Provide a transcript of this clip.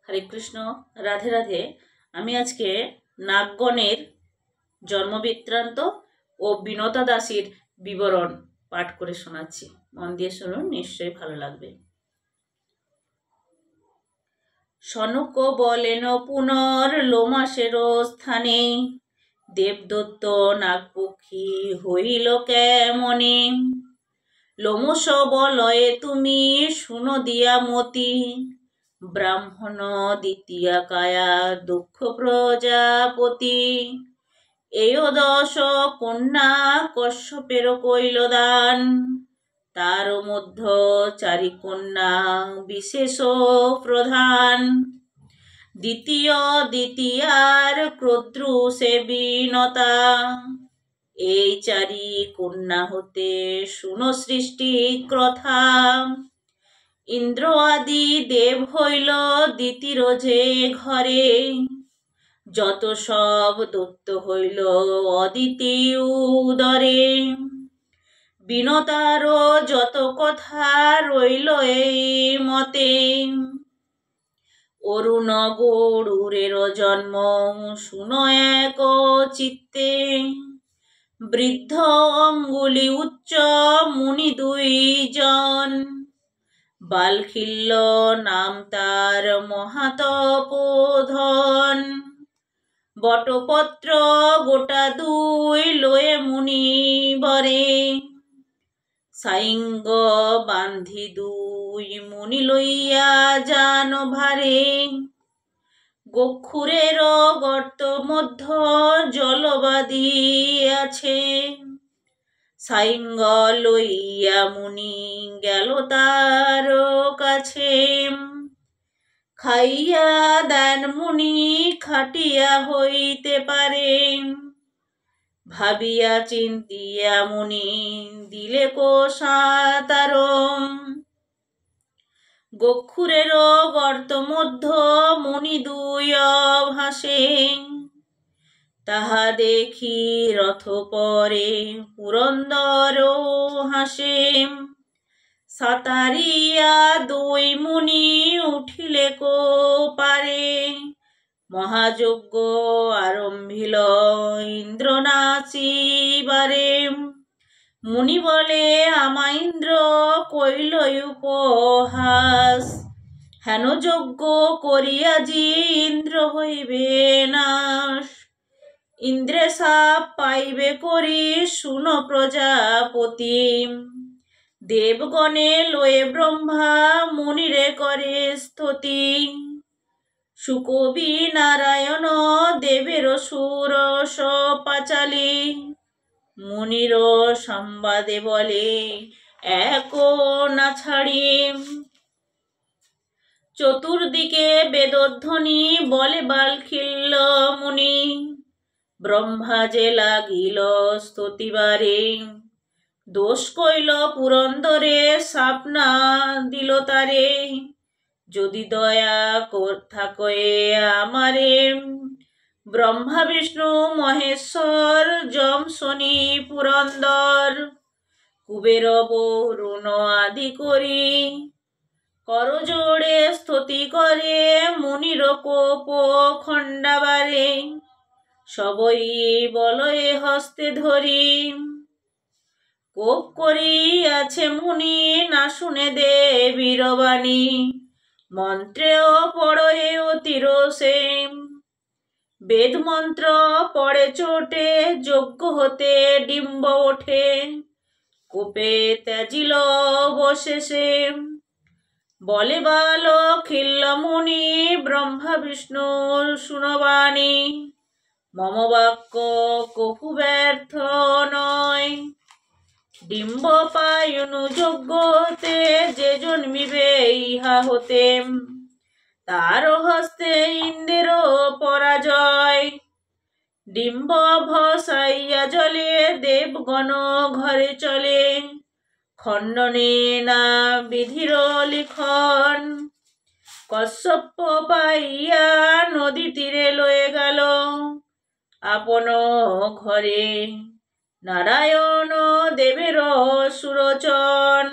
হরে কৃষ্ণ, রাধে রাধে। আমি আজকে নাগগণের জন্মবৃত্তান্ত ও বিনতা দাসীর বিবরণ পাঠ করে শোনাচ্ছি। মন দিয়ে শুনুন, নিশ্চয়ই ভালো লাগবে। সনক বলেন পুনর লোমাসের স্থানে, দেবদত্ত নাগপক্ষী হইল কেমনে। লোমস বলয়ে তুমি শুনো দিয়া মতি, ব্রাহ্মণ দ্বিতীয়া কায়া দুঃখ প্রজাপতি। এও 10 কন্যা কশ্যপের কইল দান, তার মধ্য 4 কন্যা বিশেষ প্রধান। দ্বিতীয়ার ক্রদ্রু সে বিনতা, এই 4 কন্যা হতে শুনো সৃষ্টি কথা। ইন্দ্র আদি দেব হইল দ্বিতীয় যে ঘরে, যত সব দত্ত হইল অদিতি উদরে। বিনতার যত কথা রইল এই মতে, অরুণ গরুরের জন্ম শুনো এক চিত্তে। বৃদ্ধ অঙ্গুলি উচ্চ মুনি 2 জন, বালখিল্য নাম তার মহাতপোধন। বটপত্র গোটা 2 লয়ে মুনি বরে, সাইঙ্গ বান্ধি 2 মুনি লইয়া যান ভারে। গক্ষুরের গর্ত মধ্য জলবাদী আছে, সাইঙ্গ লইয়া মুনি গেল তার কাছে। খাইয়া দেন মুনি খাটিয়া হইতে পারে, ভাবিয়া চিন্তিয়া মুনি দিলে কোষাতার। গক্ষুরের গর্ত মধ্য মুনি 2 ভাসে, তাহা দেখি রথ পরে পুরন্দর হাসে। সাতারিয়া 2 মুনি উঠিলে পারে, মহাযজ্ঞ আরম্ভিল ইন্দ্র নাচিবারে। মুনি বলে আমা ইন্দ্র কইল উপহাস, হেন যজ্ঞ করিয়া জি ইন্দ্র হইবে নাশ। ইন্দ্রে শাপ পাইবে করি শুনো প্রজাপতি, দেবগণে লয়ে ব্রহ্মা মুনিরে করে স্তুতি। সুকবি নারায়ণ দেবের সুরস পাঁচালী, মুনির সংবাদে বলে এক না ছাড়ি। চতুর্দিকে বেদধ্বনি বলে বালখিল্য মুনি, ব্রহ্মা যে লাগিল স্তুতিবারে। দোষ কইল পুরন্দরে শাপ না দিল তারে, যদি দয়া থাকে আমারে। ব্রহ্মা বিষ্ণু মহেশ্বর যম শনি পুরন্দর, কুবের বরুণ আদি করি করজোড়ে স্তুতি করে মুনির কোপ খণ্ডাবারে। সবই বলয়ে হস্তে ধরি, কোপ করিয়াছে মুনি না শুনে দেবীর বাণী। মন্ত্রেও পড়ে অতিরোষে, বেদ মন্ত্র পড়ে চোটে যজ্ঞ হতে ডিম্ব ওঠে। কোপে ত্যাজিল অবশেষে, বলে বালখিল্য মুনি ব্রহ্মা বিষ্ণুর শুনবাণী। মম বাক্য কভু ব্যর্থ নয়, ডিম্ব পায়নু যজ্ঞ হতে যে জন্মিবে ইহা হতে। তার হস্তে ইন্দ্রের পরাজয়, ডিম্ব ভসাইয়া জলে দেবগণ ঘরে চলে। খণ্ডনে না বিধির লিখন, কশ্যপ পাইয়া নদী তীরে লয়ে গেল আপন ঘরে। নারায়ণ দেবের সুরচন,